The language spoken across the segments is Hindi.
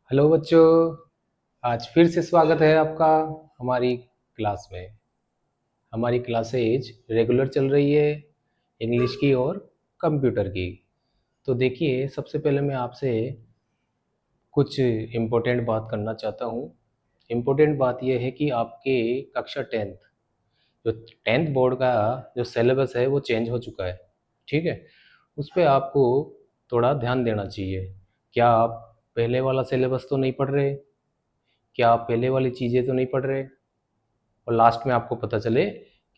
हेलो बच्चों, आज फिर से स्वागत है आपका हमारी क्लास में। हमारी क्लासेज रेगुलर चल रही है, इंग्लिश की और कंप्यूटर की। तो देखिए, सबसे पहले मैं आपसे कुछ इम्पोर्टेंट बात करना चाहता हूँ। इम्पोर्टेंट बात यह है कि आपके कक्षा 10th, जो 10th बोर्ड का जो सिलेबस है वो चेंज हो चुका है। ठीक है, उस पर आपको थोड़ा ध्यान देना चाहिए। क्या आप पहले वाला सिलेबस तो नहीं पढ़ रहे? क्या आप पहले वाली चीज़ें तो नहीं पढ़ रहे और लास्ट में आपको पता चले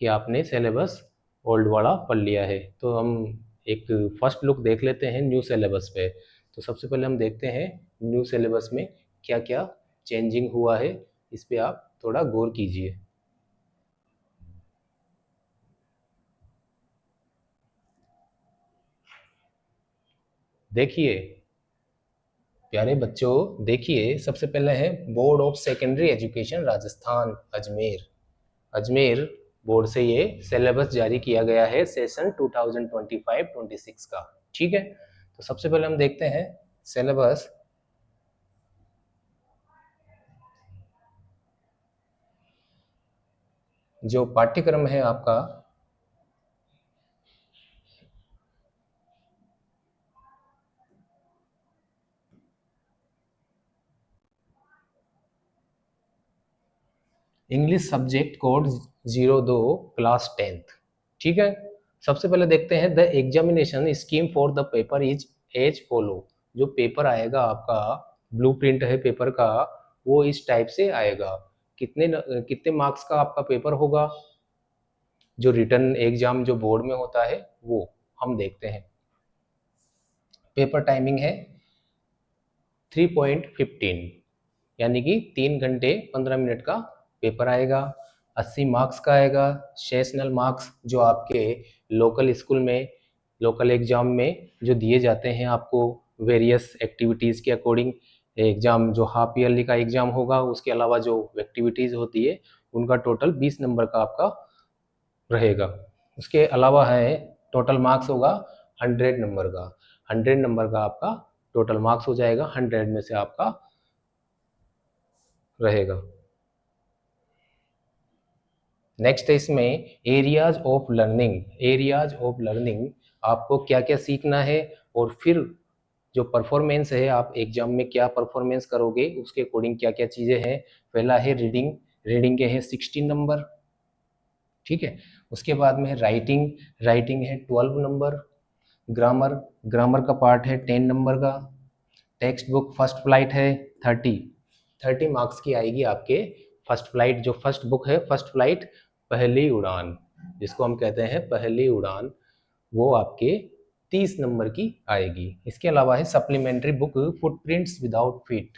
कि आपने सिलेबस ओल्ड वाला पढ़ लिया है? तो हम एक फर्स्ट लुक देख लेते हैं न्यू सिलेबस पे। तो सबसे पहले हम देखते हैं न्यू सिलेबस में क्या क्या चेंजिंग हुआ है। इस पे आप थोड़ा गौर कीजिए। देखिए प्यारे बच्चों, देखिए सबसे पहले है board of secondary education Rajasthan Ajmer. Ajmer board से ये सिलेबस जारी किया गया है सेशन 2025-26 का। ठीक है, तो सबसे पहले हम देखते हैं सिलेबस। जो पाठ्यक्रम है आपका, English subject code 02 class 10th। ठीक है, सबसे पहले देखते हैं the examination scheme for the paper is as follow. जो पेपर आएगा आपका, ब्लूप्रिंट है पेपर का, वो इस टाइप से आएगा। कितने कितने मार्क्स का आपका पेपर होगा? जो रिटर्न एग्जाम जो बोर्ड में होता है वो हम देखते हैं। पेपर टाइमिंग है 3.15, यानी कि 3 घंटे 15 मिनट का पेपर आएगा। 80 मार्क्स का आएगा। सेशनल मार्क्स जो आपके लोकल स्कूल में, लोकल एग्जाम में जो दिए जाते हैं आपको वेरियस एक्टिविटीज़ के अकॉर्डिंग, एग्ज़ाम जो हाफ ईयरली का एग्ज़ाम होगा उसके अलावा जो एक्टिविटीज़ होती है उनका टोटल 20 नंबर का आपका रहेगा। उसके अलावा है टोटल मार्क्स होगा 100 नंबर का। 100 नंबर का आपका टोटल मार्क्स हो जाएगा, 100 में से आपका रहेगा। नेक्स्ट है इसमें areas of learning. Areas of learning, आपको क्या क्या सीखना है और फिर जो परफॉर्मेंस है आप एग्जाम में क्या परफॉर्मेंस करोगे उसके अकॉर्डिंग क्या क्या चीज़ें हैं। पहला है रीडिंग। रीडिंग के हैं 16 नंबर। ठीक है, उसके बाद में है राइटिंग। राइटिंग है 12 नंबर। ग्रामर, ग्रामर का पार्ट है 10 नंबर का। टेक्स्ट बुक फर्स्ट फ्लाइट है 30 मार्क्स की आएगी आपके। फर्स्ट फ्लाइट जो फर्स्ट बुक है, फर्स्ट फ्लाइट पहली उड़ान, जिसको हम कहते हैं पहली उड़ान, वो आपके 30 नंबर की आएगी। इसके अलावा है supplementary book footprints without feet,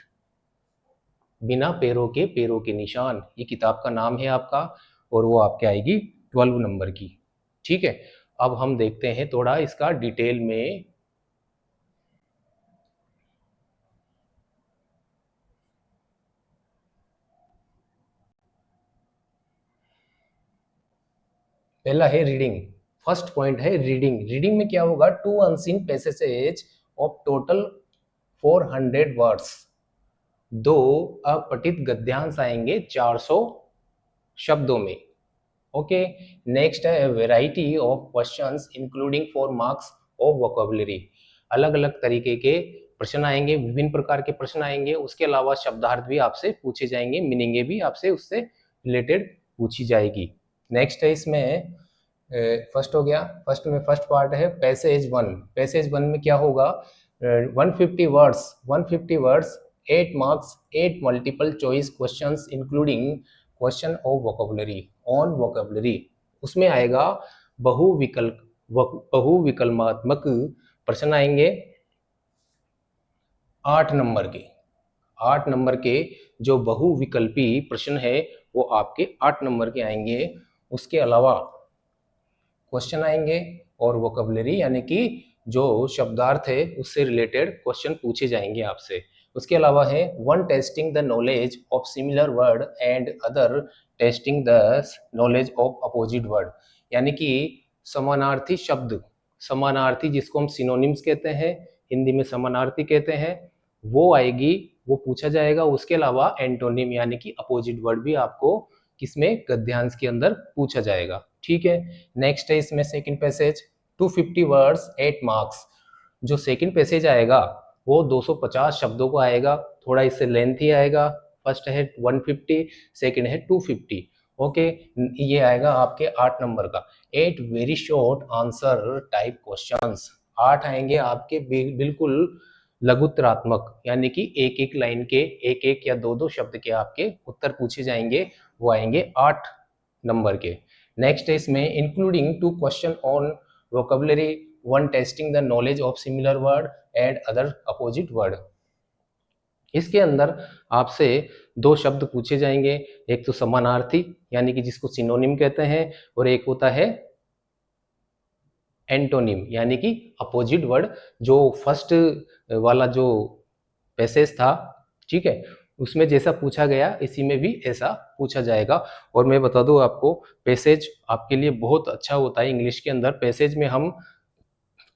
बिना पैरों के, पैरों के निशान, ये किताब का नाम है आपका, और वो आपके आएगी 12 नंबर की। ठीक है, अब हम देखते हैं थोड़ा इसका डिटेल में। पहला है रीडिंग। फर्स्ट पॉइंट है रीडिंग। रीडिंग में क्या होगा? Two unseen passages of total 400 words. दो अपठित गद्यांश आएंगे 400 शब्दों में। ओके, नेक्स्ट है variety of questions including 4 marks of vocabulary. अलग अलग तरीके के प्रश्न आएंगे, विभिन्न प्रकार के प्रश्न आएंगे। उसके अलावा शब्दार्थ भी आपसे पूछे जाएंगे, मीनिंग भी आपसे उससे रिलेटेड पूछी जाएगी। नेक्स्ट है इसमें फर्स्ट हो गया। फर्स्ट में फर्स्ट पार्ट है पैसेज 1। पैसेज 1 में क्या होगा? 150 words, 150 words, 8 marks, 8 multiple choice questions including question of vocabulary, on vocabulary. उसमें आएगा बहुविकल्प, बहुविकल्पात्मक प्रश्न आएंगे 8 नंबर के। 8 नंबर के जो बहुविकल्पी प्रश्न है वो आपके 8 नंबर के आएंगे। उसके अलावा क्वेश्चन आएंगे और वोकेबलरी, यानी कि जो शब्दार्थ है उससे रिलेटेड क्वेश्चन पूछे जाएंगे आपसे। उसके अलावा है one testing the knowledge of similar word and other testing the knowledge of opposite word, यानी कि समानार्थी शब्द, समानार्थी जिसको हम सिनोनिम्स कहते हैं, हिंदी में समानार्थी कहते हैं, वो आएगी वो पूछा जाएगा। उसके अलावा एंटोनिम यानी कि अपोजिट वर्ड भी आपको किसमें, गद्यांश के अंदर पूछा जाएगा। ठीक है, नेक्स्ट है इसमें सेकंड पैसेज 250 वर्ड्स 8 मार्क्स। जो सेकंड पैसेज आएगा वो 250 शब्दों को आएगा, थोड़ा इससे लेंथी आएगा। फर्स्ट है 150, सेकंड है 250। ओके, ये आएगा आपके 8 नंबर का। 8 very short answer type questions. 8 आएंगे आपके बिल्कुल लघुत्तरात्मक, यानी कि एक एक लाइन के एक एक या दो दो शब्द के आपके उत्तर पूछे जाएंगे, वो आएंगे 8 नंबर के। नेक्स्ट है इसमें including 2 question on vocabulary, 1 testing the knowledge of similar word and other opposite word. इसके अंदर आपसे 2 शब्द पूछे जाएंगे, एक तो समानार्थी यानी कि जिसको सिनोनिम कहते हैं, और एक होता है एंटोनिम यानी कि अपोजिट वर्ड। जो फर्स्ट वाला जो पैसेज था, ठीक है, उसमें जैसा पूछा गया इसी में भी ऐसा पूछा जाएगा। और मैं बता दूं आपको, पैसेज आपके लिए बहुत अच्छा होता है। इंग्लिश के अंदर पैसेज में हम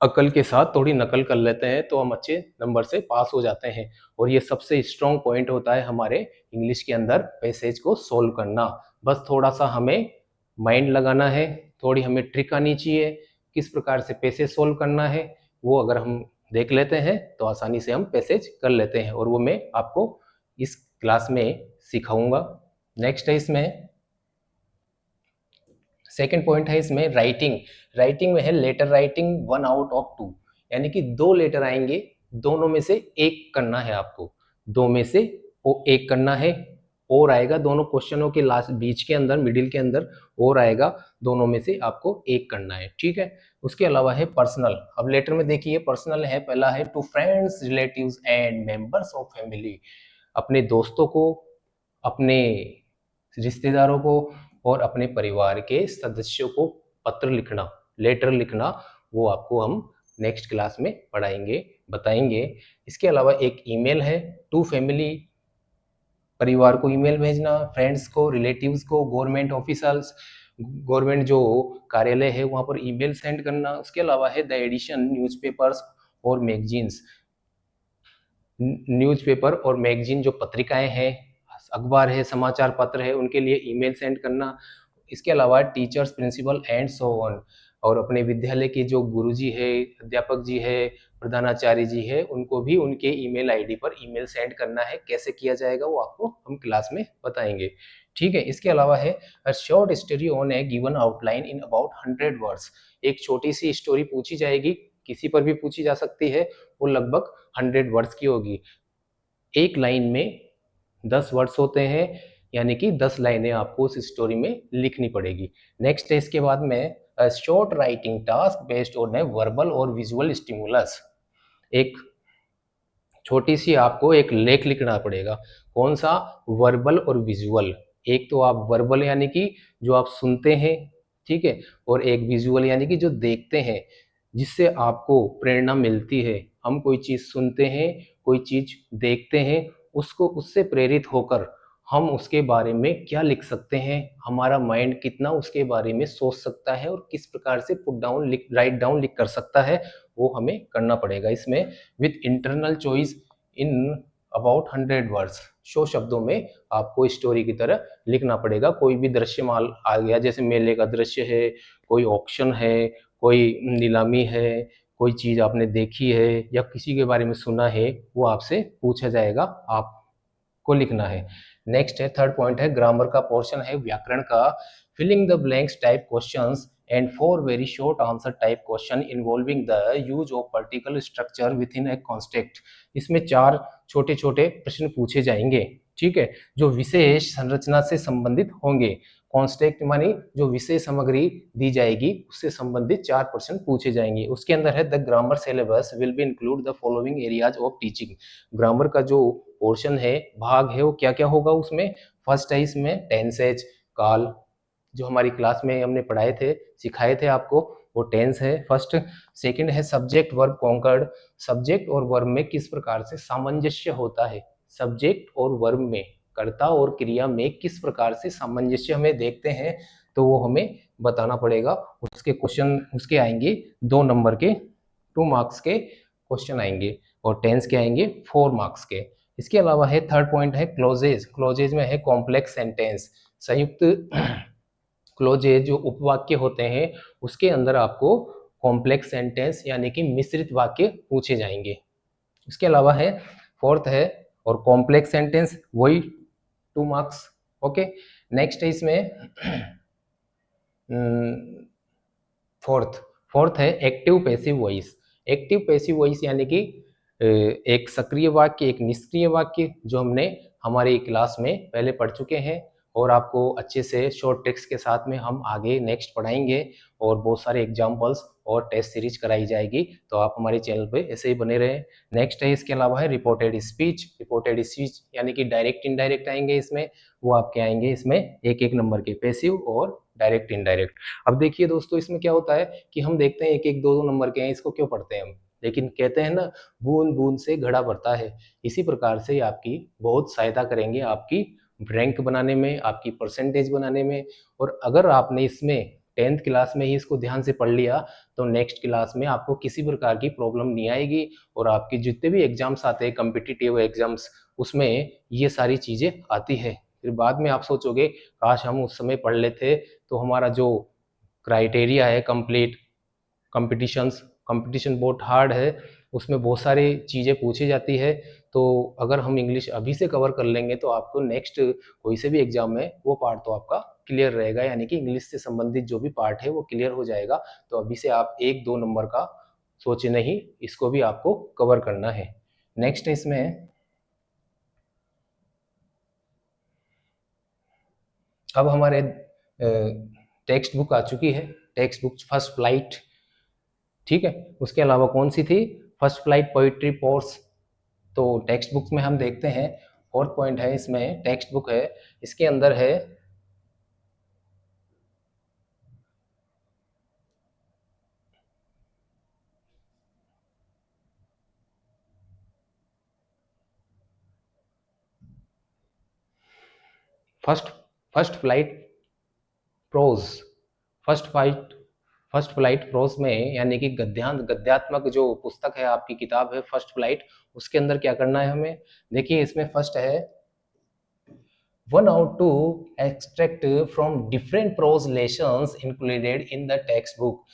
अकल के साथ थोड़ी नकल कर लेते हैं तो हम अच्छे नंबर से पास हो जाते हैं। और ये सबसे स्ट्रॉन्ग पॉइंट होता है हमारे इंग्लिश के अंदर, पैसेज को सोल्व करना। बस थोड़ा सा हमें माइंड लगाना है, थोड़ी हमें ट्रिक आनी चाहिए किस प्रकार से पैसेज सोल्व करना है। वो अगर हम देख लेते हैं तो आसानी से हम पैसेज कर लेते हैं, और वो मैं आपको इस क्लास में सिखाऊंगा। नेक्स्ट है इसमें सेकेंड पॉइंट है इसमें राइटिंग। राइटिंग में है लेटर राइटिंग 1 आउट ऑफ 2, यानी कि 2 लेटर आएंगे, दोनों में से एक करना है आपको, 2 में से वो एक करना है। और आएगा दोनों क्वेश्चनों के लास्ट बीच के अंदर, मिडिल के अंदर और आएगा, दोनों में से आपको एक करना है। ठीक है, उसके अलावा है पर्सनल। अब लेटर में देखिए पर्सनल है, पहला है to friends relatives and members of family. अपने दोस्तों को, अपने रिश्तेदारों को और अपने परिवार के सदस्यों को पत्र लिखना, लेटर लिखना, वो आपको हम नेक्स्ट क्लास में पढ़ाएंगे, बताएंगे। इसके अलावा एक ईमेल है, टू फैमिली, परिवार को ईमेल भेजना, फ्रेंड्स को, रिलेटिव्स को, गवर्नमेंट ऑफिसर्स, गवर्नमेंट जो कार्यालय है वहाँ पर ईमेल सेंड करना। उसके अलावा है द एडिशन न्यूज़पेपर्स और मैगजीन्स, न्यूज़पेपर और मैगजीन जो पत्रिकाएं हैं, अखबार है, समाचार पत्र है, उनके लिए ईमेल सेंड करना। इसके अलावा teachers, principal and so on, और अपने विद्यालय के जो गुरुजी है, अध्यापक जी है, प्रधानाचार्य जी है, उनको भी उनके ईमेल आईडी पर ईमेल सेंड करना है। कैसे किया जाएगा वो आपको हम क्लास में बताएंगे। ठीक है, इसके अलावा है a short story on A given outline in about 100 words. एक छोटी सी स्टोरी पूछी जाएगी, किसी पर भी पूछी जा सकती है, वो लगभग 100 वर्ड्स की होगी। एक लाइन में 10 वर्ड्स होते हैं, यानी कि 10 लाइनें आपको उस स्टोरी में लिखनी पड़ेगी। नेक्स्ट है इसके बाद में short writing task based on a verbal और विजुअल स्टिमुलस। एक छोटी सी आपको एक लेख लिखना पड़ेगा। कौन सा? वर्बल और विजुअल। एक तो आप वर्बल यानी कि जो आप सुनते हैं, ठीक है, और एक विजुअल यानी कि जो देखते हैं, जिससे आपको प्रेरणा मिलती है। हम कोई चीज़ सुनते हैं, कोई चीज़ देखते हैं, उसको उससे प्रेरित होकर हम उसके बारे में क्या लिख सकते हैं, हमारा माइंड कितना उसके बारे में सोच सकता है और किस प्रकार से पुट डाउन लिख, राइट डाउन लिख कर सकता है, वो हमें करना पड़ेगा इसमें। With internal choice in about 100 words, 100 शब्दों में आपको स्टोरी की तरह लिखना पड़ेगा। कोई भी दृश्य माल आ गया, जैसे मेले का दृश्य है, कोई ऑक्शन है, कोई नीलामी है, कोई चीज़ आपने देखी है या किसी के बारे में सुना है, वो आपसे पूछा जाएगा, आपको लिखना है। नेक्स्ट है थर्ड पॉइंट है ग्रामर का पोर्शन है, व्याकरण का। Filling the blanks type questions and 4 very short answer type question involving the use of particular structure within a context। इसमें 4 छोटे छोटे प्रश्न पूछे जाएंगे, ठीक है, जो विशेष संरचना से संबंधित होंगे। कॉन्स्टेक्ट मानी जो विशेष सामग्री दी जाएगी उससे संबंधित 4 प्रश्न पूछे जाएंगे। उसके अंदर है the grammar syllabus will be include the following areas of teaching. Grammar का जो पोर्शन है, भाग है, वो क्या क्या होगा उसमें। फर्स्ट है इसमें टेंसेज, काल, जो हमारी क्लास में हमने पढ़ाए थे, सिखाए थे आपको, वो टेंस है फर्स्ट। सेकंड है सब्जेक्ट वर्ब कॉन्कर्ड, सब्जेक्ट और वर्ब में किस प्रकार से सामंजस्य होता है, सब्जेक्ट और वर्ब में, कर्ता और क्रिया में किस प्रकार से सामंजस्य हमें देखते हैं, तो वो हमें बताना पड़ेगा। उसके क्वेश्चन उसके आएंगे 2 नंबर के, 2 मार्क्स के क्वेश्चन आएंगे, और टेंस के आएंगे 4 मार्क्स के। इसके अलावा है थर्ड पॉइंट है क्लोजेज। क्लोजेज में है कॉम्प्लेक्स सेंटेंस, संयुक्त क्लोजेज जो उपवाक्य होते हैं उसके अंदर आपको कॉम्प्लेक्स सेंटेंस यानी कि मिश्रित वाक्य पूछे जाएंगे। इसके अलावा है फोर्थ है और कॉम्प्लेक्स सेंटेंस वही 2 मार्क्स। ओके, नेक्स्ट है इसमें फोर्थ फोर्थ है active passive voice. Active passive voice यानी कि एक सक्रिय वाक्य एक निष्क्रिय वाक्य जो हमने हमारी क्लास में पहले पढ़ चुके हैं और आपको अच्छे से शॉर्ट ट्रिक्स के साथ में हम आगे नेक्स्ट पढ़ाएंगे और बहुत सारे एग्जांपल्स और टेस्ट सीरीज कराई जाएगी, तो आप हमारे चैनल पे ऐसे ही बने रहें। नेक्स्ट है इसके अलावा है रिपोर्टेड स्पीच। रिपोर्टेड स्पीच यानी कि डायरेक्ट इनडायरेक्ट आएंगे इसमें, वो आपके आएंगे इसमें एक एक नंबर के, पैसिव और डायरेक्ट इनडायरेक्ट। अब देखिए दोस्तों इसमें क्या होता है कि हम देखते हैं एक एक दो दो नंबर के हैं, इसको क्यों पढ़ते हैं हम, लेकिन कहते हैं ना बूंद बूंद से घड़ा भरता है। इसी प्रकार से आपकी बहुत सहायता करेंगे आपकी रैंक बनाने में, आपकी परसेंटेज बनाने में। और अगर आपने इसमें 10th क्लास में ही इसको ध्यान से पढ़ लिया तो नेक्स्ट क्लास में आपको किसी प्रकार की प्रॉब्लम नहीं आएगी और आपके जितने भी एग्जाम्स आते हैं कॉम्पिटिटिव एग्जाम्स उसमें ये सारी चीजें आती है। फिर बाद में आप सोचोगे काश हम उस समय पढ़ लेते तो हमारा जो क्राइटेरिया है कंप्लीट कॉम्पिटिशन्स, कंपटीशन बहुत हार्ड है, उसमें बहुत सारी चीज़ें पूछी जाती है। तो अगर हम इंग्लिश अभी से कवर कर लेंगे तो आपको नेक्स्ट कोई से भी एग्जाम में वो पार्ट तो आपका क्लियर रहेगा, यानी कि इंग्लिश से संबंधित जो भी पार्ट है वो क्लियर हो जाएगा। तो अभी से आप 1-2 नंबर का सोचे नहीं, इसको भी आपको कवर करना है। नेक्स्ट इसमें अब हमारे टेक्स्ट बुक आ चुकी है, टेक्स्ट बुक फर्स्ट फ्लाइट, ठीक है। उसके अलावा कौन सी थी, फर्स्ट फ्लाइट पोइट्री पोर्स। तो टेक्स्ट बुक में हम देखते हैं फोर्थ पॉइंट है इसमें, टेक्स्ट बुक है इसके अंदर है first first flight prose. First flight first flight prose में यानी कि गद्यात्मक जो पुस्तक है आपकी किताब है फर्स्ट फ्लाइट, उसके अंदर क्या करना है हमें, देखिए इसमें फर्स्ट है 1 or 2 extract from different prose lessons included in the text book।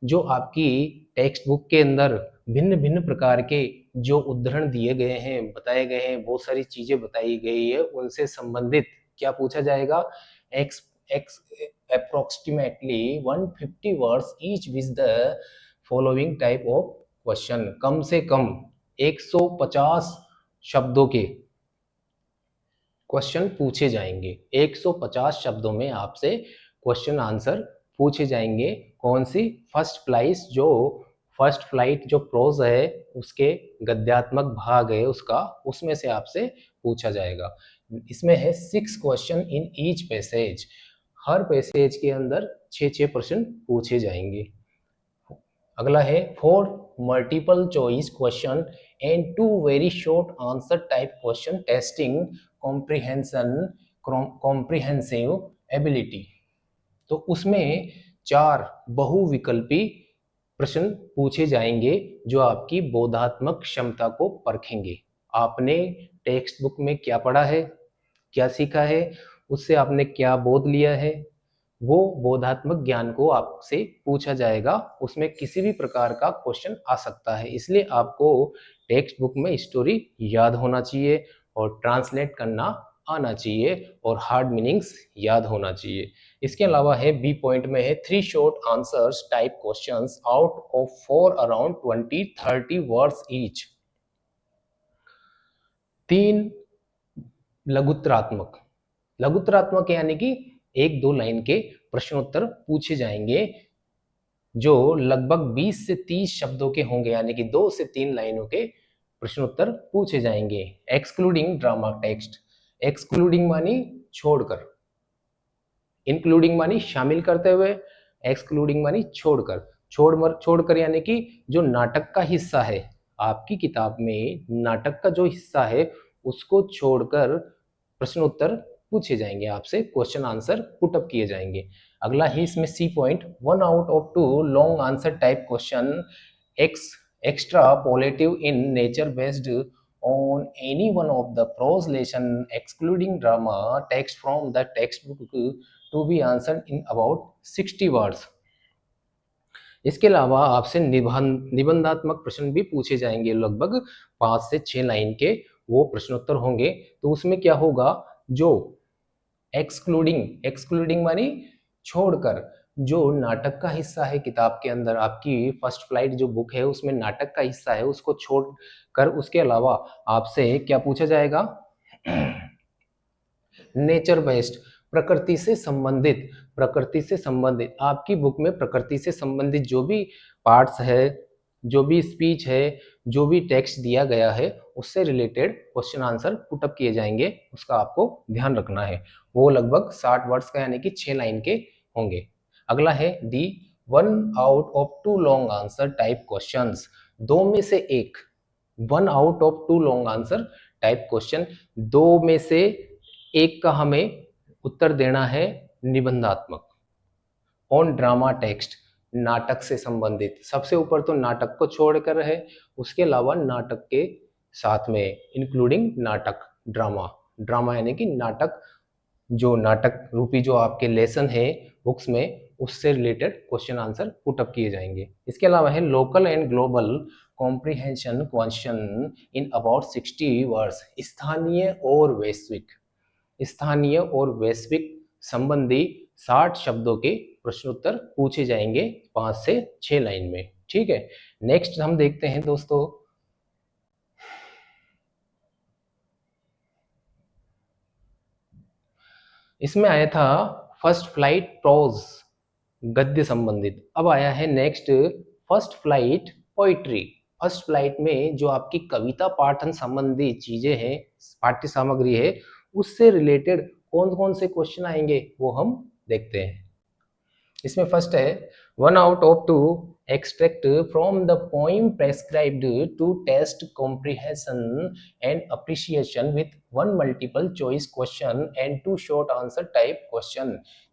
जो आपकी टेक्स्ट बुक के अंदर भिन्न भिन्न प्रकार के जो उदाहरण दिए गए हैं, बताए गए हैं, बहुत सारी चीजें बताई गई है, उनसे संबंधित क्या पूछा जाएगा, एक्स एक्स approximately 150 words each with the following type of question. कम से कम 150 शब्दों के क्वेश्चन पूछे जाएंगे, 150 शब्दों में आपसे क्वेश्चन आंसर पूछे जाएंगे। कौन सी, फर्स्ट फ्लाइट जो प्रोज है उसके गद्यात्मक भाग है उसका, उसमें से आपसे पूछा जाएगा। इसमें है 6 question in each passage, her passage के अंदर 6 प्रश्न पूछे जाएंगे। अगला है 4 multiple choice question and 2 very short answer type question testing comprehensive ability. तो उसमें 4 बहुविकल्पी प्रश्न पूछे जाएंगे जो आपकी बोधात्मक क्षमता को परखेंगे। आपने टेक्स्ट बुक में क्या पढ़ा है, क्या सीखा है, उससे आपने क्या बोध लिया है, वो बोधात्मक ज्ञान को आपसे पूछा जाएगा। उसमें किसी भी प्रकार का क्वेश्चन आ सकता है, इसलिए आपको टेक्स्ट बुक में स्टोरी याद होना चाहिए और ट्रांसलेट करना आना चाहिए और हार्ड मीनिंग्स याद होना चाहिए। इसके अलावा है बी पॉइंट में है 3 short answers type questions out of 4 around 20-30 words each. 3 लघुत्रात्मक, लघुत्रात्मक यानी कि 1-2 लाइन के प्रश्नोत्तर पूछे जाएंगे जो लगभग 20 से 30 शब्दों के होंगे, यानी कि 2 से 3 लाइनों के प्रश्नोत्तर पूछे जाएंगे। एक्सक्लूडिंग ड्रामा टेक्स्ट, एक्सक्लूडिंग मानी छोड़कर, इंक्लूडिंग मानी शामिल करते हुए, एक्सक्लूडिंग मानी छोड़कर। छोड़कर यानी कि जो नाटक का हिस्सा है आपकी किताब में, नाटक का जो हिस्सा है उसको छोड़कर प्रश्न उत्तर पूछे जाएंगे आपसे, क्वेश्चन आंसर पुट अप किए जाएंगे। अगला है इसमें C point 1 out of 2 long answer type question एक्स एक्स्ट्रा पोलेटिव in nature based on any one of the prose lesson excluding drama text from the textbook to be answered in about 60 words. इसके अलावा आपसे निबंधात्मक प्रश्न भी पूछे जाएंगे, लगभग 5 से 6 लाइन के वो प्रश्नोत्तर होंगे। तो उसमें क्या होगा, जो एक्सक्लूडिंग मानी छोड़कर, जो नाटक का हिस्सा है किताब के अंदर, आपकी फर्स्ट फ्लाइट जो बुक है उसमें नाटक का हिस्सा है, उसको छोड़कर उसके अलावा आपसे क्या पूछा जाएगा, नेचर बेस्ड, प्रकृति से संबंधित आपकी बुक में प्रकृति से संबंधित जो भी पार्ट्स है, जो भी स्पीच है, जो भी टेक्स्ट दिया गया है, उससे रिलेटेड क्वेश्चन आंसर पुटअप किए जाएंगे, उसका आपको ध्यान रखना है। वो लगभग 60 वर्ड्स का यानी कि 6 लाइन के होंगे। अगला है D 1 out of 2 long answer type questions, 2 में से एक, 1 out of 2 long answer type question, 2 में से एक का हमें उत्तर देना है निबंधात्मक। ऑन ड्रामा टेक्स्ट, नाटक से संबंधित, सबसे ऊपर तो नाटक को छोड़कर है, उसके अलावा नाटक के साथ में इंक्लूडिंग नाटक, ड्रामा यानी कि नाटक, जो नाटक रूपी जो आपके लेसन है बुक्स में, उससे रिलेटेड क्वेश्चन आंसर पुटअप किए जाएंगे। इसके अलावा है local and global comprehension question in about 60 words, स्थानीय और वैश्विक संबंधी 60 शब्दों के प्रश्नोत्तर पूछे जाएंगे 5 से 6 लाइन में। ठीक है, नेक्स्ट हम देखते हैं दोस्तों, इसमें आया था फर्स्ट फ्लाइट प्रोज, गद्य संबंधित। अब आया है next first flight poetry. First flight में जो आपकी कविता पाठन संबंधी चीजें हैं, पाठ्य सामग्री है, उससे रिलेटेड कौन कौन से क्वेश्चन आएंगे वो हम देखते हैं। इसमें फर्स्ट है 1 out of 2 extract from the poem prescribed to test comprehension and appreciation with 1 multiple choice question and 2 short answer type question।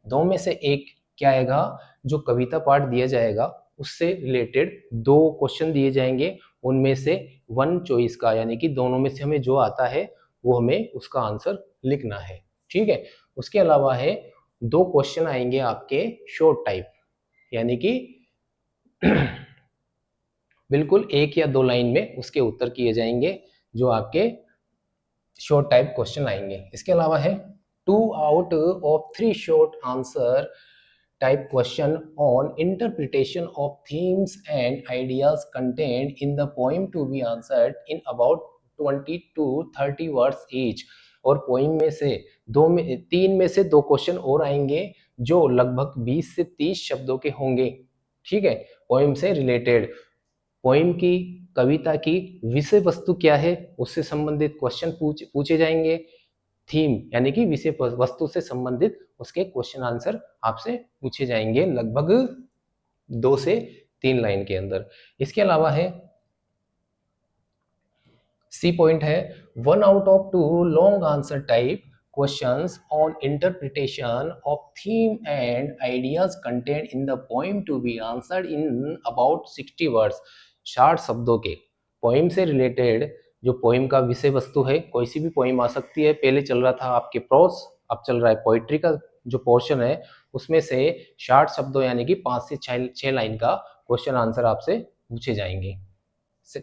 2 में से एक क्या आएगा, जो कविता पाठ दिया जाएगा उससे रिलेटेड 2 क्वेश्चन दिए जाएंगे, उनमें से 1 चॉइस का, यानी कि दोनों में से हमें जो आता है वो हमें उसका आंसर लिखना है। ठीक है, उसके अलावा है 2 क्वेश्चन आएंगे आपके शॉर्ट टाइप, यानी कि बिल्कुल 1 या 2 लाइन में उसके उत्तर किए जाएंगे, जो आपके शॉर्ट टाइप क्वेश्चन आएंगे। इसके अलावा है 2 out of 3 short answer type question on interpretation of themes and ideas contained in the poem to be answered in about 20 to 30 words each। और पोइम में से 3 में से 2 क्वेश्चन और आएंगे जो लगभग 20 से 30 शब्दों के होंगे। ठीक है, पोइम से रिलेटेड, पोइम की, कविता की विषय वस्तु क्या है उससे संबंधित क्वेश्चन पूछे जाएंगे, थीम यानी कि विषय वस्तु से संबंधित उसके क्वेश्चन आंसर आपसे पूछे जाएंगे लगभग 2 से 3 लाइन के अंदर। इसके अलावा है सी पॉइंट है 1 out of 2 long answer type questions on interpretation of theme and ideas content in the poem to be answered in about 60 words. 60 शब्दों के पोएम से रिलेटेड, जो पोएम का विषय वस्तु है, कोई सी भी पोएम आ सकती है, पहले चल रहा था आपके प्रोस, अब चल रहा है पोइट्री का जो पोर्शन है, उसमें से 60 शब्दों यानी कि 5 से 6 लाइन का क्वेश्चन आंसर आपसे पूछे जाएंगे।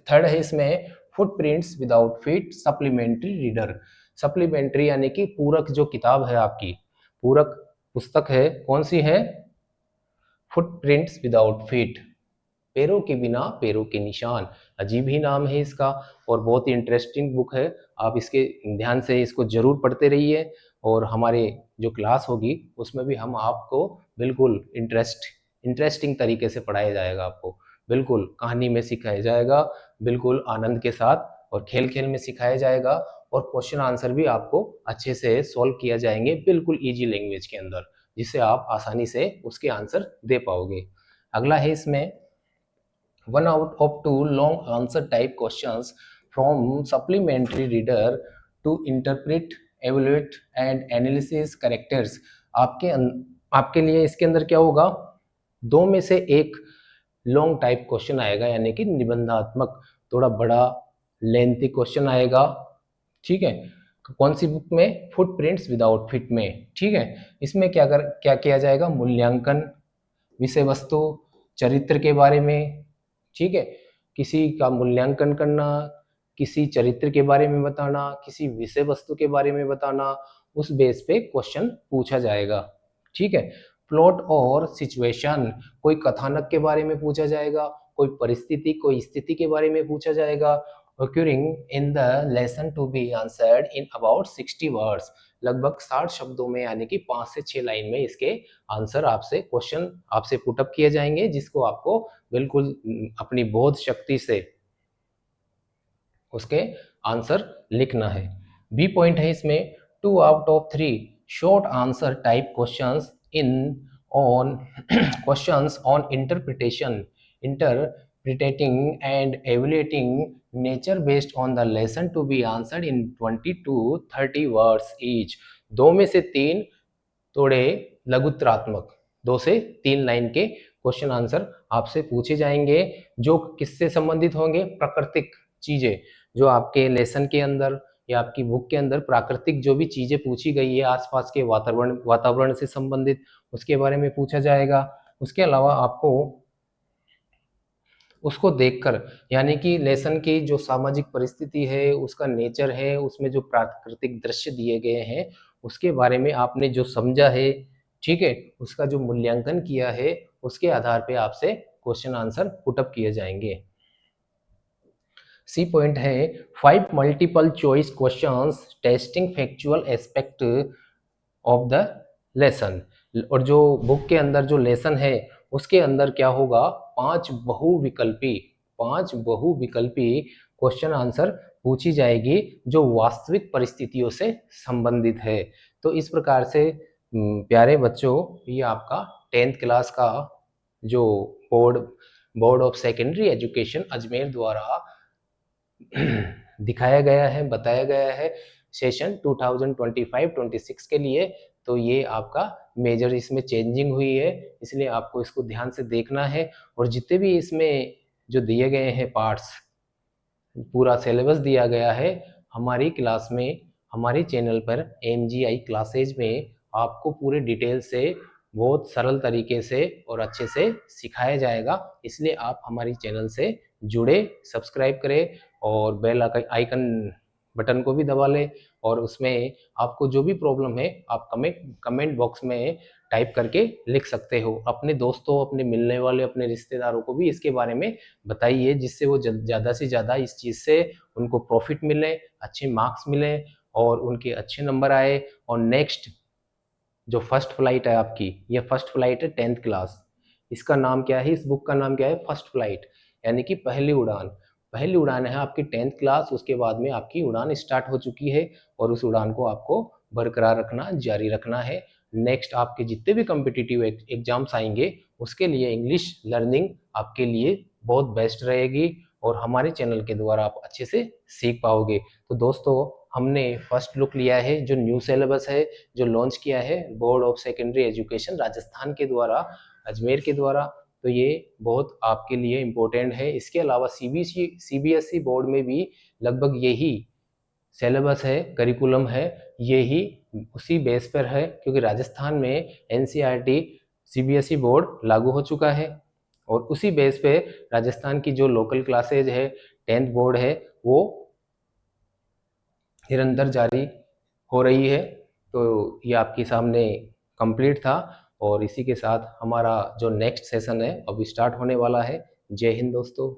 थर्ड है इसमें footprints without feet supplementary reader. Supplementary यानी कि पूरक जो किताब है आपकी, पूरक पुस्तक है, कौन सी है, फुटप्रिंट्स विदाउट फीट, पैरों के बिना पैरों के निशान। अजीब ही नाम है इसका और बहुत ही इंटरेस्टिंग बुक है, आप इसके ध्यान से इसको जरूर पढ़ते रहिए। और हमारे जो क्लास होगी उसमें भी हम आपको बिल्कुल इंटरेस्टिंग तरीके से पढ़ाया जाएगा, आपको बिल्कुल कहानी में सिखाया जाएगा, बिल्कुल आनंद के साथ, और खेल खेल में सिखाया जाएगा, और क्वेश्चन आंसर भी आपको अच्छे से सॉल्व किया जाएंगे बिल्कुल इजी लैंग्वेज के अंदर, जिससे आप आसानी से उसके आंसर दे पाओगे। अगला है इसमें 1 out of 2 long answer type questions from supplementary reader to interpret, evaluate and analysis characters। आपके लिए इसके अंदर क्या होगा, 2 में से एक लॉन्ग टाइप क्वेश्चन आएगा, यानी कि निबंधात्मक, थोड़ा बड़ा लेंथी क्वेश्चन आएगा, ठीक है। कौन सी बुक में? फुटप्रिंट्स विदाउट फीट में, ठीक है। इसमें क्या किया जाएगा? मूल्यांकन, विषय वस्तु, चरित्र के बारे में, ठीक है। किसी का मूल्यांकन करना, किसी चरित्र के बारे में बताना, किसी विषय वस्तु के बारे में बताना, उस बेस पे क्वेश्चन पूछा जाएगा, ठीक है। प्लॉट और सिचुएशन, कोई कथानक के बारे में पूछा जाएगा, कोई परिस्थिति, कोई स्थिति के बारे में पूछा जाएगा। occurring in the lesson to be answered in about 60 words, लगभग 60 शब्दों में, यानी कि 5 से 6 लाइन में इसके आंसर आपसे, क्वेश्चन आपसे पुटअप किए जाएंगे, जिसको आपको बिल्कुल अपनी बोध शक्ति से उसके आंसर लिखना है। बी पॉइंट है इसमें 2 out of 3 short answer type questions in on questions on interpreting and evaluating nature based on the lesson to be answered in 20 to 30 words each। 2 में से 3 थोड़े लघुत्रात्मक, 2 से 3 लाइन के क्वेश्चन आंसर आपसे पूछे जाएंगे, जो किससे संबंधित होंगे? प्राकृतिक चीजें, जो आपके लेसन के अंदर या आपकी बुक के अंदर प्राकृतिक जो भी चीजें पूछी गई है, आसपास के वातावरण से संबंधित, उसके बारे में पूछा जाएगा। उसके अलावा आपको उसको देखकर, यानी कि लेसन की जो सामाजिक परिस्थिति है, उसका नेचर है, उसमें जो प्राकृतिक दृश्य दिए गए हैं, उसके बारे में आपने जो समझा है, ठीक है, उसका जो मूल्यांकन किया है, उसके आधार पे आपसे क्वेश्चन आंसर पुटअप किए जाएंगे। सी पॉइंट है 5 multiple choice questions testing factual aspect of the lesson. और जो बुक के अंदर जो लेसन है, उसके अंदर क्या होगा? 5 बहुविकल्पी क्वेश्चन आंसर पूछी जाएगी, जो वास्तविक परिस्थितियों से संबंधित है। तो इस प्रकार से प्यारे बच्चों, ये आपका 10th क्लास का जो board of secondary education Ajmer द्वारा दिखाया गया है, बताया गया है सेशन 2025-26 के लिए। तो ये आपका मेजर इसमें चेंजिंग हुई है, इसलिए आपको इसको ध्यान से देखना है। और जितने भी इसमें जो दिए गए हैं पार्ट्स, पूरा सिलेबस दिया गया है हमारी क्लास में, हमारे चैनल पर MGI क्लासेज में आपको पूरे डिटेल से, बहुत सरल तरीके से और अच्छे से सिखाया जाएगा। इसलिए आप हमारी चैनल से जुड़े, सब्सक्राइब करें और बेल आइकन बटन को भी दबा लें। और उसमें आपको जो भी प्रॉब्लम है, आप कमेंट बॉक्स में टाइप करके लिख सकते हो। अपने दोस्तों, अपने मिलने वाले, अपने रिश्तेदारों को भी इसके बारे में बताइए, जिससे वो ज़्यादा से ज़्यादा इस चीज़ से उनको प्रॉफिट मिले, अच्छे मार्क्स मिले और उनके अच्छे नंबर आए। और नेक्स्ट जो फर्स्ट फ्लाइट है आपकी, ये फर्स्ट फ्लाइट है 10th क्लास। इसका नाम क्या है? इस बुक का नाम क्या है? फर्स्ट फ्लाइट, यानी कि पहली उड़ान। पहली उड़ान है आपकी 10th क्लास, उसके बाद में आपकी उड़ान स्टार्ट हो चुकी है और उस उड़ान को आपको बरकरार रखना, जारी रखना है। नेक्स्ट आपके जितने भी कॉम्पिटिटिव एग्जाम्स आएंगे, उसके लिए इंग्लिश लर्निंग आपके लिए बहुत बेस्ट रहेगी और हमारे चैनल के द्वारा आप अच्छे से सीख पाओगे। तो दोस्तों, हमने फर्स्ट लुक लिया है, जो न्यू सिलेबस है, जो लॉन्च किया है board of secondary education Rajasthan के द्वारा, अजमेर के द्वारा। तो ये बहुत आपके लिए इम्पोर्टेंट है। इसके अलावा CBSE बोर्ड में भी लगभग यही सिलेबस है, करिकुलम है, यही उसी बेस पर है, क्योंकि राजस्थान में NCERT CBSE बोर्ड लागू हो चुका है और उसी बेस पे राजस्थान की जो लोकल क्लासेज है, 10th बोर्ड है, वो निरंतर जारी हो रही है। तो ये आपके सामने कंप्लीट था और इसी के साथ हमारा जो नेक्स्ट सेशन है अभी स्टार्ट होने वाला है। जय हिंद दोस्तों।